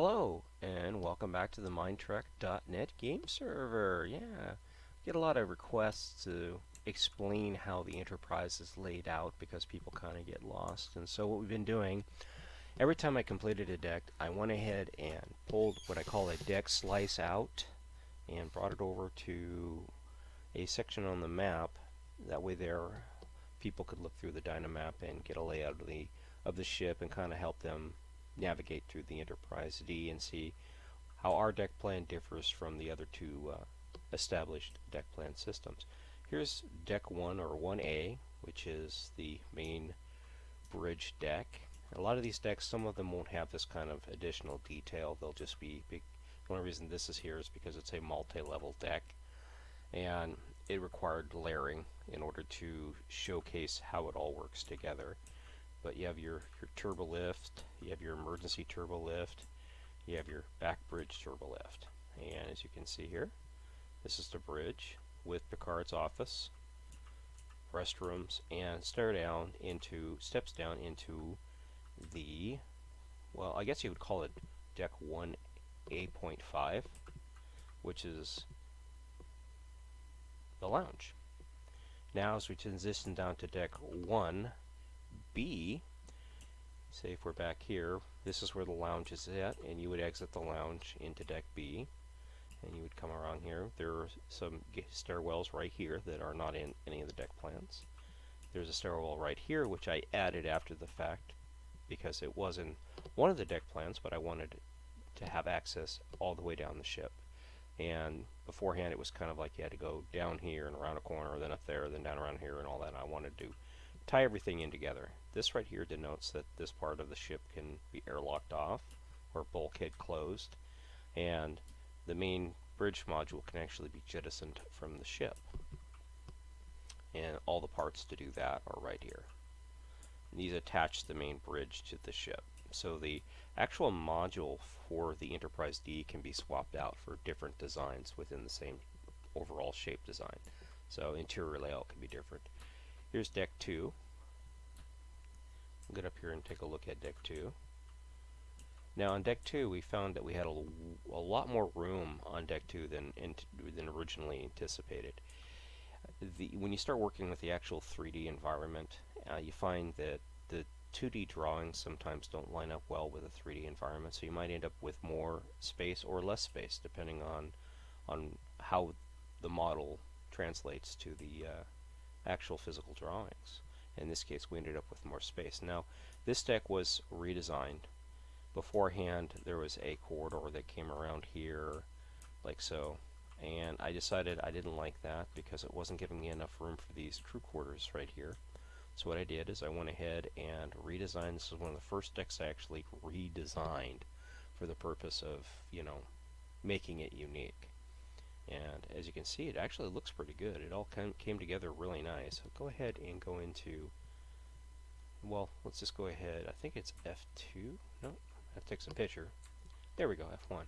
Hello, and welcome back to the Minetrek.net game server. Yeah, get a lot of requests to explain how the Enterprise is laid out because people kind of get lost. And so what we've been doing, every time I completed a deck, I went ahead and pulled what I call a deck slice out and brought it over to a section on the map. That way there, people could look through the Dynamap and get a layout of the ship and kind of help them navigate through the Enterprise D and see how our deck plan differs from the other two established deck plan systems. Here's deck 1 or 1A, which is the main bridge deck. A lot of these decks, some of them won't have this kind of additional detail. They'll just be big. The only reason this is here is because it's a multi-level deck, and it required layering in order to showcase how it all works together. But you have your turbo lift, you have your emergency turbo lift, you have your back bridge turbo lift. And as you can see here, this is the bridge with Picard's office, restrooms, and steps down into the, well, I guess you would call it deck 1A.5, which is the lounge. Now as we transition down to deck 1B, say if we're back here, this is where the lounge is at, and you would exit the lounge into deck B, and you would come around here. There are some stairwells right here that are not in any of the deck plans. There's a stairwell right here, which I added after the fact because it was in one of the deck plans, but I wanted to have access all the way down the ship. And beforehand, it was kind of like you had to go down here and around a corner, then up there, then down around here, and all that. I wanted to tie everything in together. This right here denotes that this part of the ship can be airlocked off or bulkhead closed, and the main bridge module can actually be jettisoned from the ship. And all the parts to do that are right here. And these attach the main bridge to the ship. So the actual module for the Enterprise D can be swapped out for different designs within the same overall shape design. So interior layout can be different. Here's deck 2. We'll get up here and take a look at deck 2. Now on deck 2 we found that we had a lot more room on deck 2 than originally anticipated. When you start working with the actual 3D environment, you find that the 2D drawings sometimes don't line up well with a 3D environment, so you might end up with more space or less space depending on how the model translates to the actual physical drawings. In this case, we ended up with more space. Now, this deck was redesigned. Beforehand, there was a corridor that came around here, like so, and I decided I didn't like that because it wasn't giving me enough room for these crew quarters right here. So what I did is I went ahead and redesigned. This is one of the first decks I actually redesigned for the purpose of, making it unique. And as you can see, it actually looks pretty good. It all came together really nice. So go ahead and go into, well, let's just go ahead. I think it's F2. No, I have to take some picture. There we go, F1.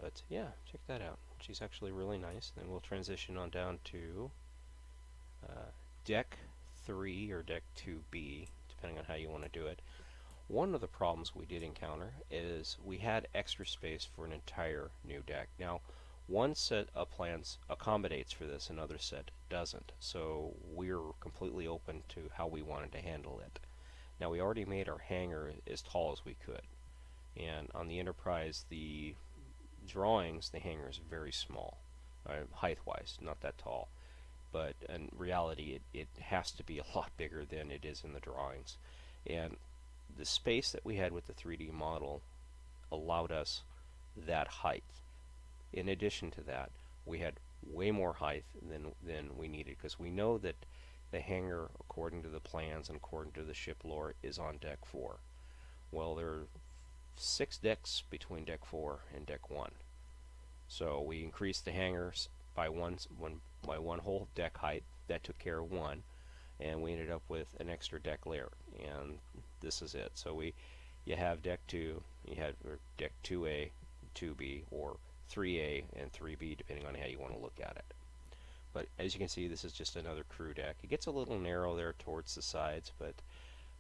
But yeah, check that out. She's actually really nice. Then we'll transition on down to deck 3 or deck 2B, depending on how you want to do it. One of the problems we did encounter is we had extra space for an entire new deck. Now, one set of plans accommodates for this, another set doesn't. So we're completely open to how we wanted to handle it. Now, we already made our hangar as tall as we could. And on the Enterprise, the drawings, the hangar is very small, height-wise, not that tall. But in reality, it has to be a lot bigger than it is in the drawings. And the space that we had with the 3D model allowed us that height. In addition to that, we had way more height than we needed, because we know that the hangar, according to the plans and according to the ship lore, is on deck 4. Well, there are 6 decks between deck 4 and deck 1. So we increased the hangars by one whole deck height. That took care of one, and we ended up with an extra deck layer, and this is it. So you have deck 2, you have deck 2A, 2B, or 3A and 3B, depending on how you want to look at it. But as you can see, this is just another crew deck. It gets a little narrow there towards the sides, but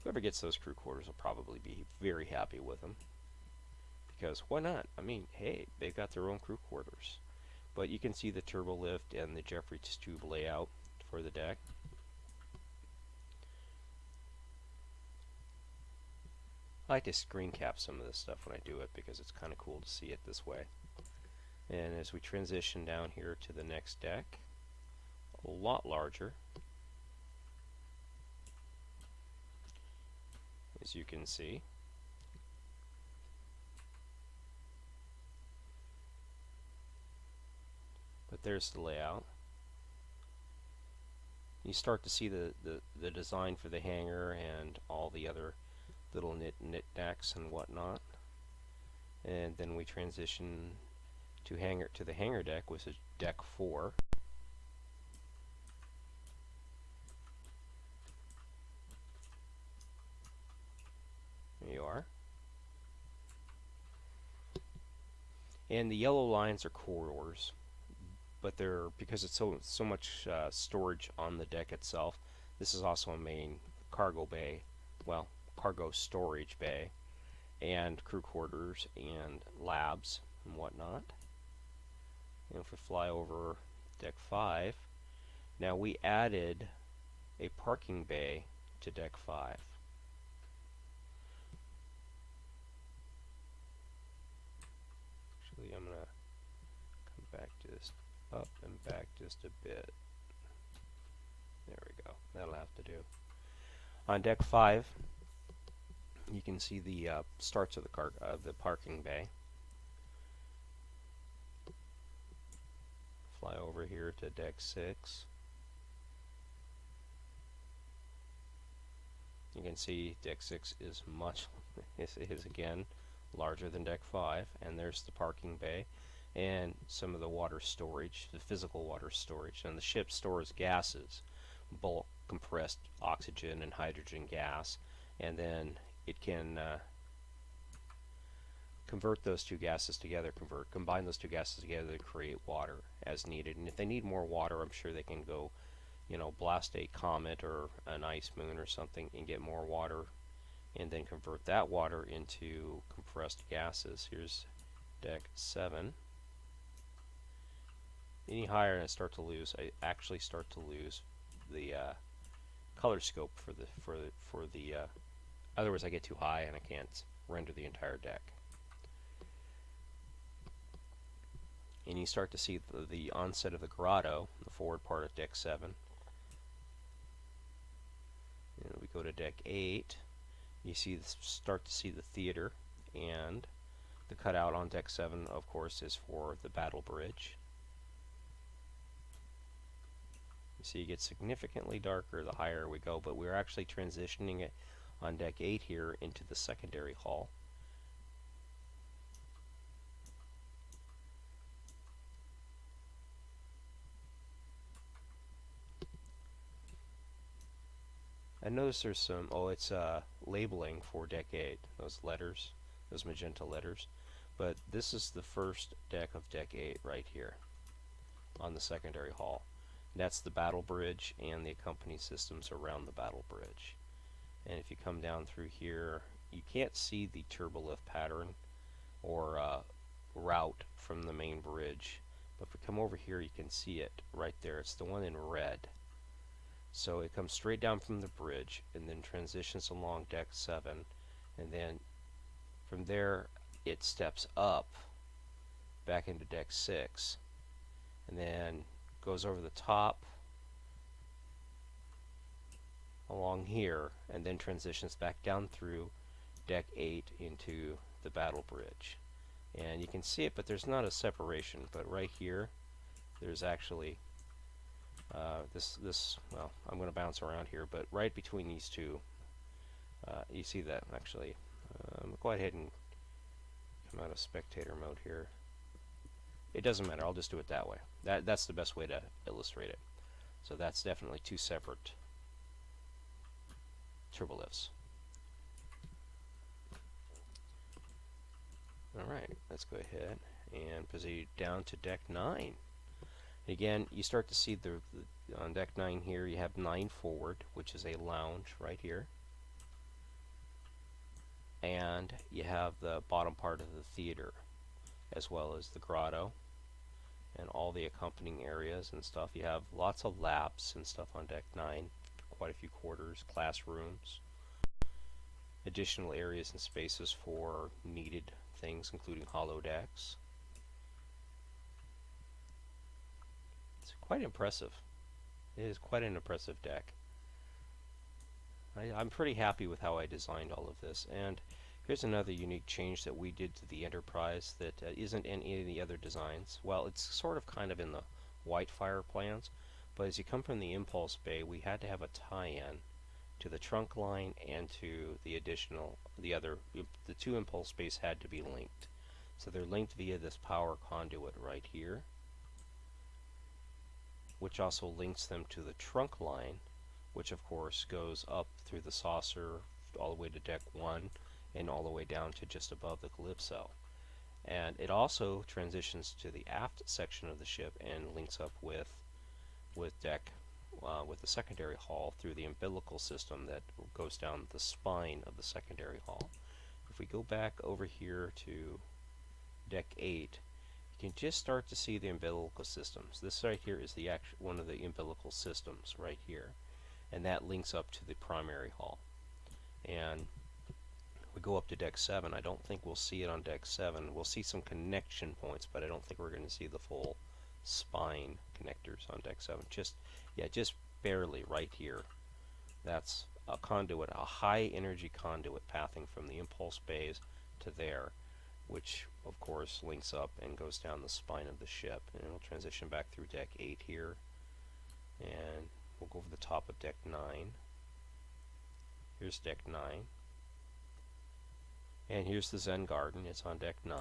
whoever gets those crew quarters will probably be very happy with them, because why not? I mean, hey, they've got their own crew quarters. But you can see the turbo lift and the Jeffries tube layout for the deck. I like to screen cap some of this stuff when I do it because it's kind of cool to see it this way. And as we transition down here to the next deck, a lot larger, as you can see. But there's the layout. You start to see the design for the hangar and all the other little knickknacks and whatnot. And then we transition to the hangar deck, which is deck 4. There you are. And the yellow lines are corridors, but they're, because it's so much storage on the deck itself. This is also a main cargo bay, well, cargo storage bay, and crew quarters and labs and whatnot. And if we fly over deck 5, now we added a parking bay to deck 5. Actually, I'm going to come back to this, up and back just a bit. There we go. That'll have to do. On deck 5, you can see the starts of the parking bay. Fly over here to deck 6. You can see deck 6 is is again larger than deck 5, and there's the parking bay and some of the water storage, the physical water storage. And the ship stores gases, bulk compressed oxygen and hydrogen gas, and then it can convert those two gases together, combine those two gases together to create water as needed. And if they need more water, I'm sure they can go, blast a comet or an ice moon or something and get more water, and then convert that water into compressed gases. Here's deck 7. Any higher and I actually start to lose the color scope for the otherwise I get too high and I can't render the entire deck. And you start to see the onset of the grotto, the forward part of deck 7. And we go to deck 8. You start to see the theater, and the cutout on deck 7, of course, is for the battle bridge. You see it gets significantly darker the higher we go, but we're actually transitioning it on deck 8 here into the secondary hull. I notice there's some, it's labeling for deck 8, those letters, those magenta letters. But this is the first deck of deck 8 right here on the secondary hull. That's the battle bridge and the accompanying systems around the battle bridge. And if you come down through here, you can't see the turbolift pattern or route from the main bridge. But if we come over here, you can see it right there. It's the one in red. So it comes straight down from the bridge and then transitions along deck 7, and then from there it steps up back into deck 6 and then goes over the top along here and then transitions back down through deck 8 into the battle bridge. And you can see it, but there's not a separation. But right here there's actually well, I'm going to bounce around here, but right between these two, you see that actually. Go ahead and come out of spectator mode here. It doesn't matter, I'll just do it that way. That's the best way to illustrate it. So that's definitely two separate turbolifts. Alright, let's go ahead and proceed down to deck 9. Again, you start to see on deck 9 here, you have 9 forward, which is a lounge right here. and you have the bottom part of the theater, as well as the grotto and all the accompanying areas and stuff. You have lots of labs and stuff on deck 9, quite a few quarters, classrooms, additional areas and spaces for needed things, including holodecks. It's quite impressive. It is quite an impressive deck. I'm pretty happy with how I designed all of this. And here's another unique change that we did to the Enterprise that isn't in any of the other designs. Well, it's sort of kind of in the Whitefire plans, but as you come from the impulse bay, we had to have a tie-in to the trunk line and to the the two impulse bays had to be linked. So they're linked via this power conduit right here, which also links them to the trunk line, which of course goes up through the saucer all the way to deck 1 and all the way down to just above the Calypso. And it also transitions to the aft section of the ship and links up with deck with the secondary hull through the umbilical system that goes down the spine of the secondary hull. If we go back over here to deck 8, you can just start to see the umbilical systems. This right here is one of the umbilical systems right here, and that links up to the primary hull. And we go up to deck 7. I don't think we'll see it on deck 7. We'll see some connection points, but I don't think we're going to see the full spine connectors on deck 7. Just barely right here. That's a conduit, a high energy conduit pathing from the impulse bays to there, which of course links up and goes down the spine of the ship. And it'll transition back through deck 8 here, and we'll go over the top of deck 9. Here's deck 9. And here's the Zen Garden. It's on deck 9.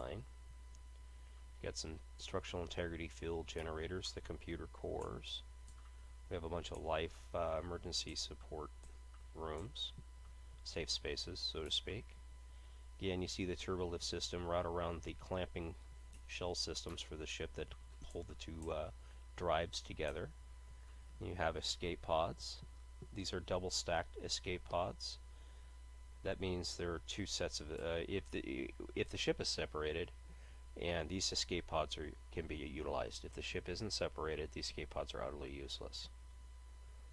Got some structural integrity field generators, the computer cores. We have a bunch of life emergency support rooms, safe spaces, so to speak. Again, you see the turbolift system right around the clamping shell systems for the ship that hold the two drives together. You have escape pods. These are double stacked escape pods. That means there are two sets of if the ship is separated, and these escape pods can be utilized. If the ship isn't separated, these escape pods are utterly useless.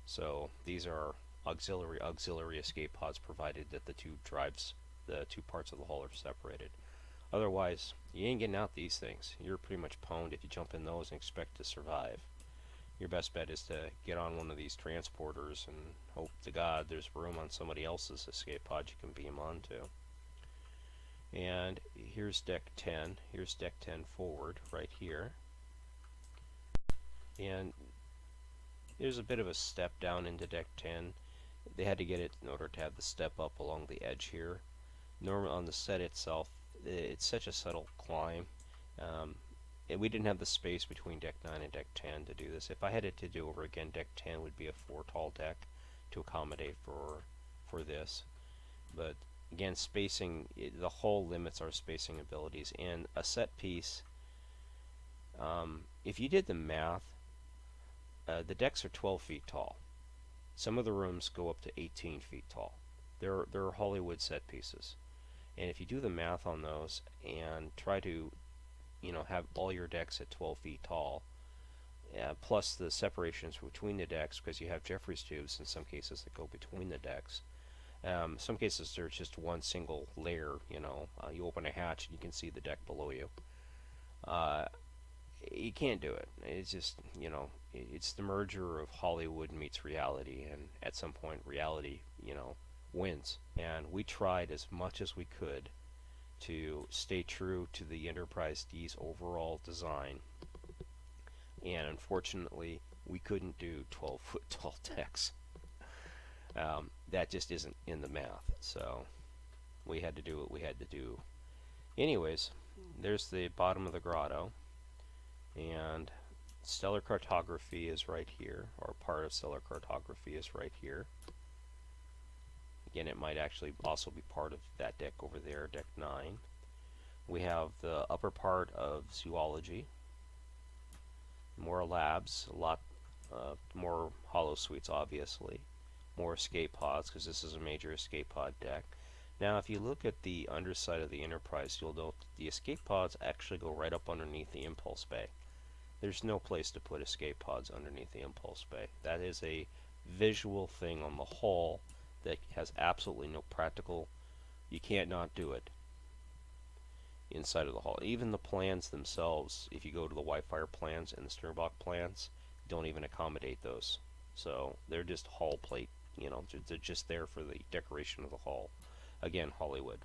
So these are auxiliary escape pods, provided that the two parts of the hull are separated. Otherwise, you ain't getting out these things. You're pretty much pwned if you jump in those and expect to survive. Your best bet is to get on one of these transporters and hope to God there's room on somebody else's escape pod you can beam onto. And here's deck 10. Here's deck 10 forward right here. And there's a bit of a step down into deck 10. They had to get it in order to have the step up along the edge here. Normally on the set itself, it's such a subtle climb. And we didn't have the space between deck 9 and deck 10 to do this. If I had it to do over again, deck 10 would be a 4 tall deck to accommodate for this. But again, spacing, the hull limits our spacing abilities. And a set piece, if you did the math, the decks are 12 feet tall. Some of the rooms go up to 18 feet tall. They're Hollywood set pieces. And if you do the math on those and try to have all your decks at 12 feet tall, plus the separations between the decks, because you have Jeffries tubes in some cases that go between the decks. Some cases there's just one single layer, you open a hatch and you can see the deck below you. You can't do it. It's just, it's the merger of Hollywood meets reality, and at some point reality, wins. And we tried as much as we could to stay true to the Enterprise D's overall design, and unfortunately we couldn't do 12-foot tall decks. That just isn't in the math, so we had to do what we had to do. Anyways, there's the bottom of the grotto, and stellar cartography is right here, or part of stellar cartography is right here. Again, it might actually also be part of that deck over there, deck 9. We have the upper part of zoology, more labs, a lot more hollow suites, obviously, more escape pods, because this is a major escape pod deck. Now, if you look at the underside of the Enterprise, you'll note that the escape pods actually go right up underneath the impulse bay. There's no place to put escape pods underneath the impulse bay. That is a visual thing on the hull that has absolutely no practical, you can't not do it inside of the hull. Even the plans themselves, if you go to the Wi-Fi plans and the Sternbach plans, don't even accommodate those. So they're just hull plate, you know, they're just there for the decoration of the hull. Again, Hollywood.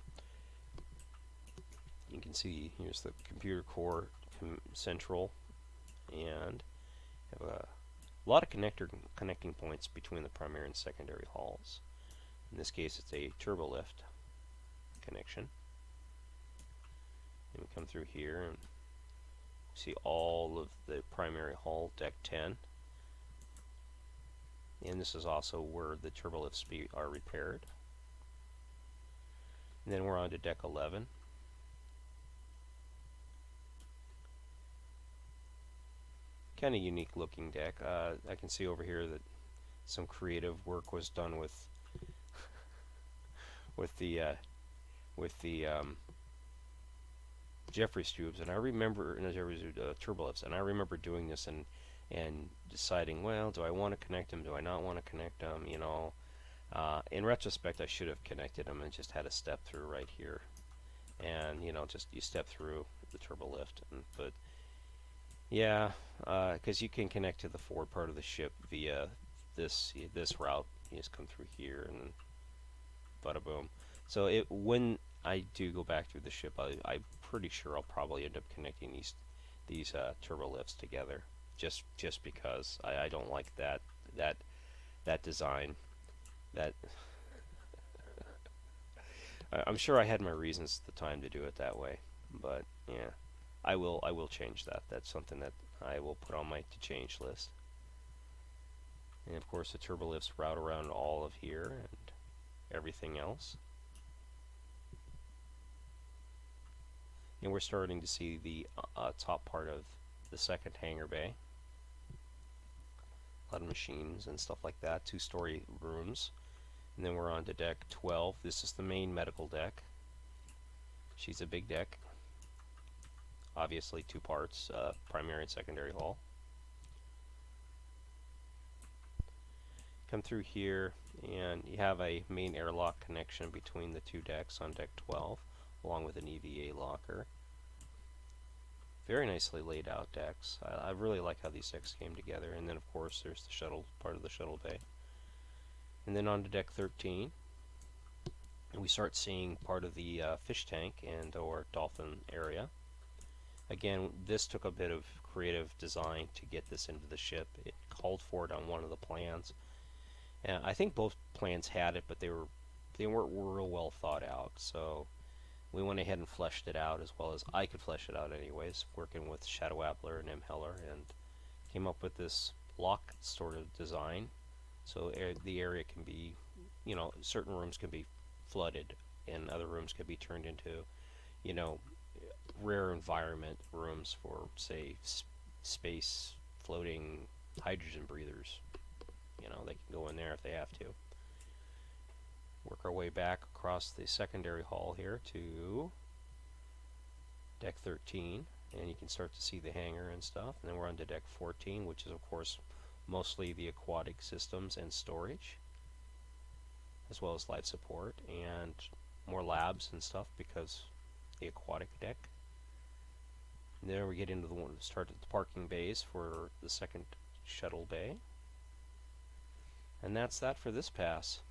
You can see here's the computer core central, and have a lot of connecting points between the primary and secondary hulls. In this case, it's a turbolift connection. And we come through here and see all of the primary hull, deck 10. And this is also where the turbolifts are repaired. And then we're on to deck 11. Kind of unique looking deck. I can see over here that some creative work was done with the Jeffries tubes, and I remember turbolifts, and I remember doing this and deciding, well, do I want to connect them? Do I not want to connect them? You know, in retrospect, I should have connected them and just had a step through right here, and you know, just you step through the turbolift. But yeah, because you can connect to the forward part of the ship via this route. You just come through here and then bada boom. So when I do go back through the ship, I'm pretty sure I'll probably end up connecting these turbolifts together, just because I don't like that design. That I'm sure I had my reasons at the time to do it that way, but yeah, I will change that. That's something that I will put on my to change list. And of course, the turbolifts route around all of here and everything else. And we're starting to see the top part of the second hangar bay. A lot of machines and stuff like that. 2-story rooms. And then we're on to deck 12. This is the main medical deck. She's a big deck. Obviously 2 parts, primary and secondary hull. Come through here and you have a main airlock connection between the 2 decks on deck 12, along with an EVA locker. Very nicely laid out decks. I really like how these decks came together. And then of course there's the shuttle, part of the shuttle bay. And then on to deck 13, we start seeing part of the fish tank and or dolphin area. Again, this took a bit of creative design to get this into the ship. It called for it on one of the plans. And I think both plans had it, but they weren't real well thought out. So we went ahead and fleshed it out as well as I could flesh it out anyways, working with Shadow Appler and M. Heller, and came up with this lock sort of design. So the area can be, you know, certain rooms can be flooded and other rooms can be turned into, you know, rare environment rooms for, say, space floating hydrogen breathers. You know, they can go in there if they have to. Work our way back across the secondary hull here to deck 13, and you can start to see the hangar and stuff. And then we're on to deck 14, which is of course mostly the aquatic systems and storage, as well as life support and more labs and stuff because the aquatic deck. And there we get into the start at the parking bays for the second shuttle bay. And that's that for this pass.